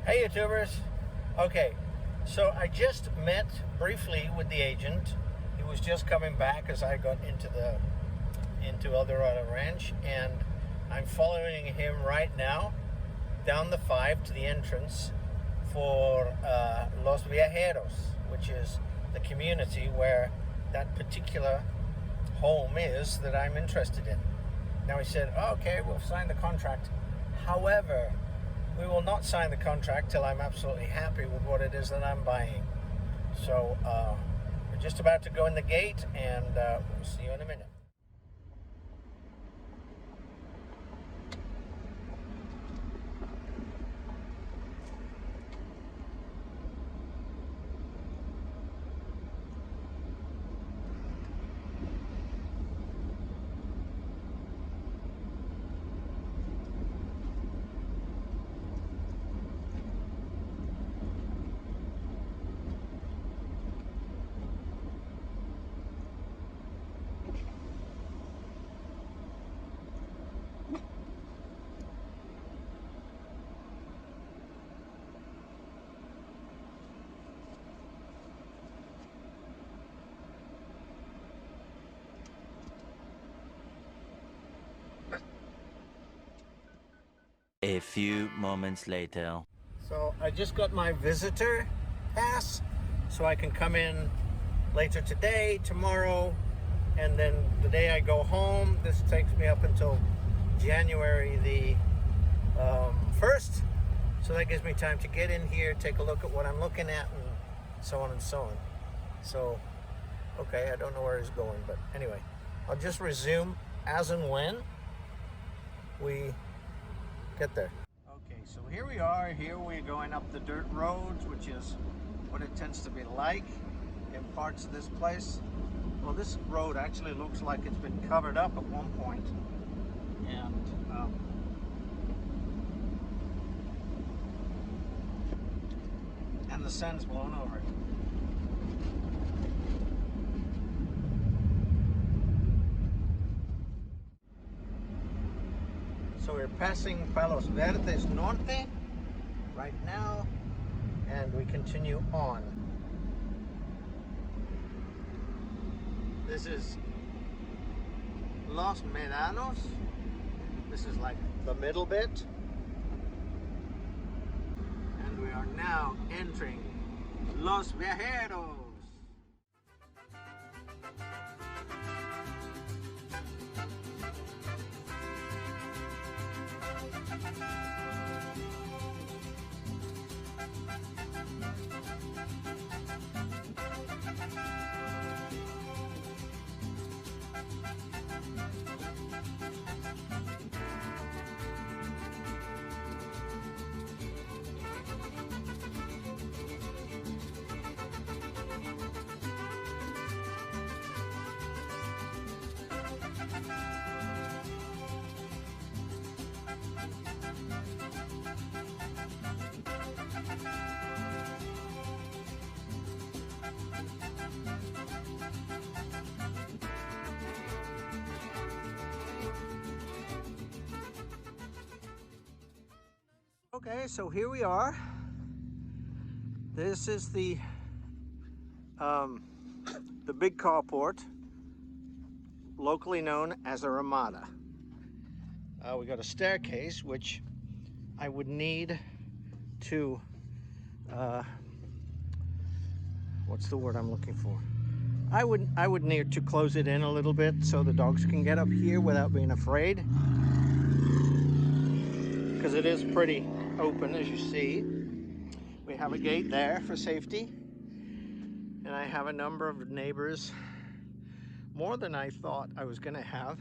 Hey YouTubers. Okay, so I just met briefly with the agent. He was just coming back as I got into El Dorado Ranch, and I'm following him right now down the 5 to the entrance for Los Viajeros, which is the community where that particular home is that I'm interested in. Now he said, oh, okay, we'll sign the contract. However, we will not sign the contract till I'm absolutely happy with what it is that I'm buying. So we're just about to go in the gate, and we'll see you in a minute. A few moments later. So I just got my visitor pass, so I can come in later today, tomorrow, and then the day I go home. This takes me up until January the 1st, so that gives me time to get in here, take a look at what I'm looking at, and so on and so on. So, okay, I don't know where he's going, but anyway, I'll just resume as and when we get there. Okay, so here we are. Here we're going up the dirt roads, which is what it tends to be like in parts of this place. Well, this road actually looks like it's been covered up at one point, and the sun's blown over it. So we're passing Palos Verdes Norte right now, and we continue on. This is Los Médanos. This is like the middle bit. And we are now entering Los Viajeros. Okay, so here we are. This is the big carport, locally known as a Ramada. We got a staircase, which I would need to, what's the word I'm looking for? I would need to close it in a little bit so the dogs can get up here without being afraid, because it is pretty open, as you see. We have a gate there for safety, and I have a number of neighbors, more than I thought I was going to have.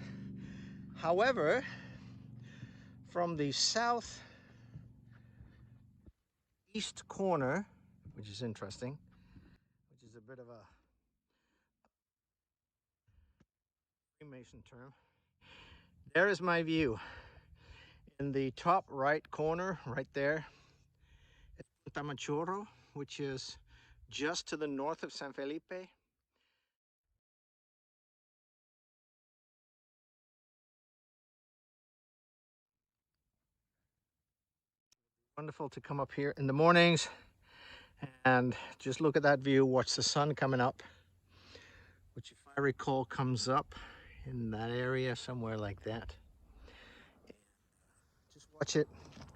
However, from the southeast corner, which is interesting, which is a bit of a Freemason term, there is my view. In the top right corner, right there, Tatamachoro, which is just to the north of San Felipe. Wonderful to come up here in the mornings and just look at that view, watch the sun coming up, which if I recall comes up in that area somewhere like that. Just watch it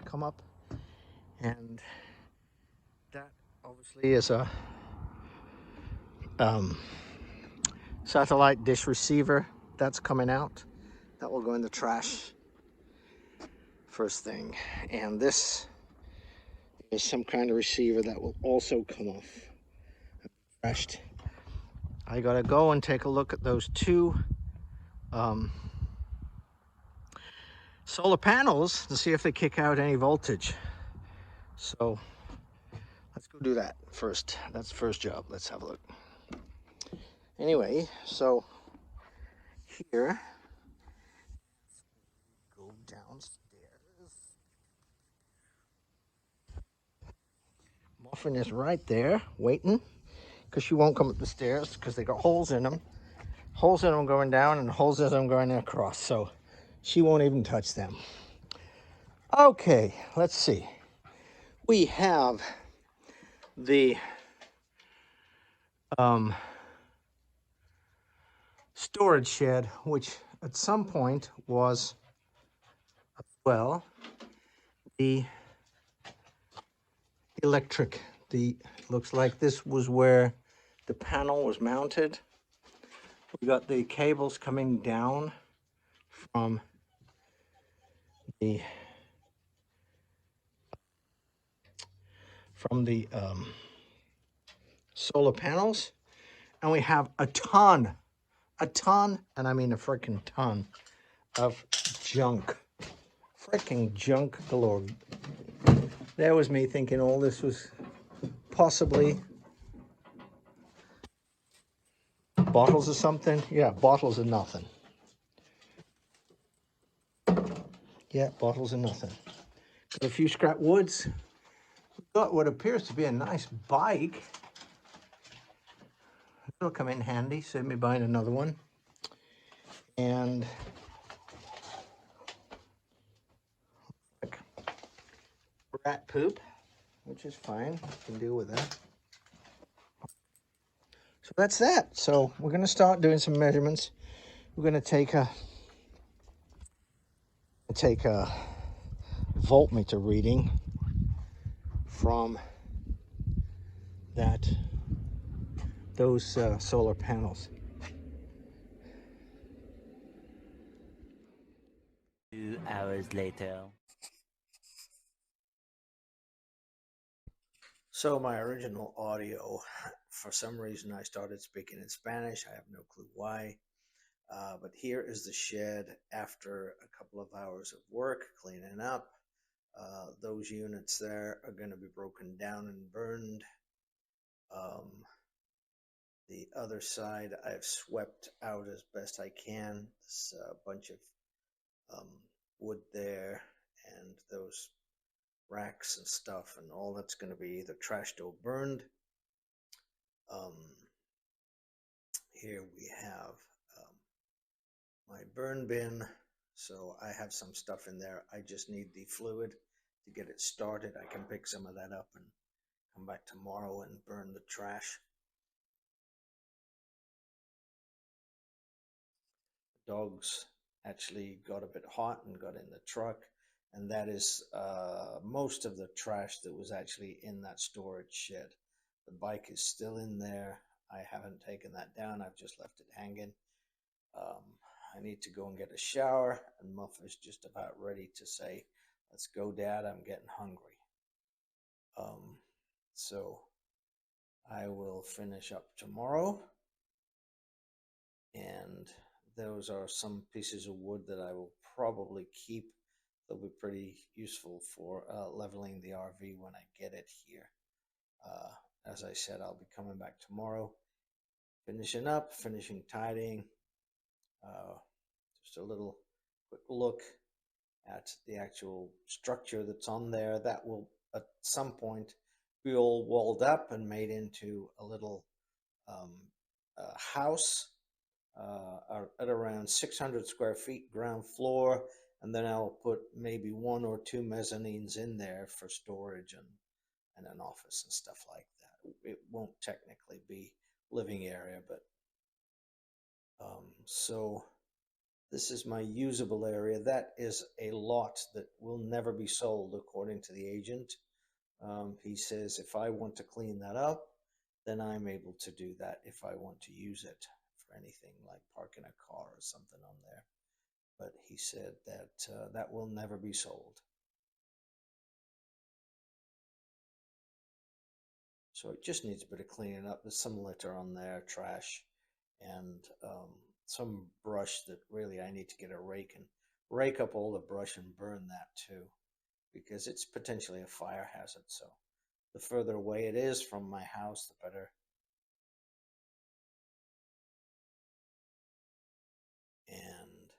come up, and that obviously is a satellite dish receiver that's coming out. That will go in the trash first thing, and this is some kind of receiver that will also come off trashed. I gotta go and take a look at those two solar panels to see if they kick out any voltage. So let's go do that first. That's the first job. Let's have a look. Anyway, so here, go downstairs. Muffin is right there waiting because she won't come up the stairs because they got holes in them. Holes in them going down and holes in them going across. So she won't even touch them. Okay, let's see. We have the storage shed, which at some point was, well, the electric. Looks like this was where the panel was mounted. We got the cables coming down from the solar panels, and we have a ton, and I mean a freaking ton of junk, freaking junk galore. There was me thinking all this was possibly bottles or something. Yeah, bottles of nothing. Yeah, bottles of nothing. Got a few scrap woods. Got what appears to be a nice bike. It'll come in handy, save me buying another one. And like rat poop, which is fine. I can deal with that. So that's that. So we're going to start doing some measurements. We're going to take a voltmeter reading from those solar panels. 2 hours later. So my original audio, for some reason I started speaking in Spanish. I have no clue why. But here is the shed after a couple of hours of work cleaning up. Those units there are going to be broken down and burned. The other side I've swept out as best I can. There's a bunch of wood there and those racks and stuff, and all that's going to be either trashed or burned. Here we have my burn bin, so I have some stuff in there. I just need the fluid to get it started. I can pick some of that up and come back tomorrow and burn the trash. The dogs actually got a bit hot and got in the truck, and that is most of the trash that was actually in that storage shed. The bike is still in there. I haven't taken that down. I've just left it hanging. I need to go and get a shower, and Muff is just about ready to say, "Let's go, Dad, I'm getting hungry." So I will finish up tomorrow, and those are some pieces of wood that I will probably keep. They'll be pretty useful for leveling the RV when I get it here. As I said, I'll be coming back tomorrow, finishing tidying. Just a little quick look at the actual structure that's on there. That will at some point be all walled up and made into a little um, house at around 600 square feet ground floor, and then I'll put maybe one or two mezzanines in there for storage and an office and stuff like that. It won't technically be living area, but so this is my usable area. That is a lot that will never be sold, according to the agent. He says if I want to clean that up, then I'm able to do that if I want to use it for anything like parking a car or something on there. But he said that that will never be sold. So it just needs a bit of cleaning up. There's some litter on there, trash, and some brush that really I need to get a rake and rake up all the brush and burn that too, because it's potentially a fire hazard. So the further away it is from my house, the better. And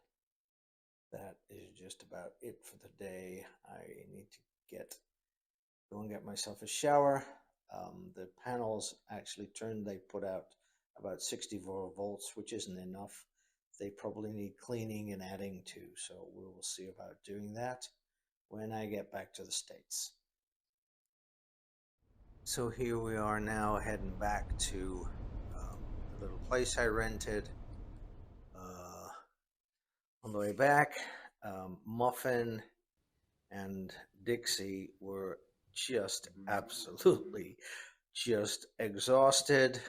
that is just about it for the day. I need to go and get myself a shower. The panels actually turned, they put out about 64 volts, which isn't enough. They probably need cleaning and adding to, so we will see about doing that when I get back to the States. So here we are now heading back to the little place I rented. On the way back, Muffin and Dixie were just absolutely just exhausted.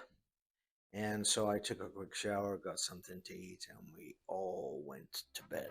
And so I took a quick shower, got something to eat, and we all went to bed.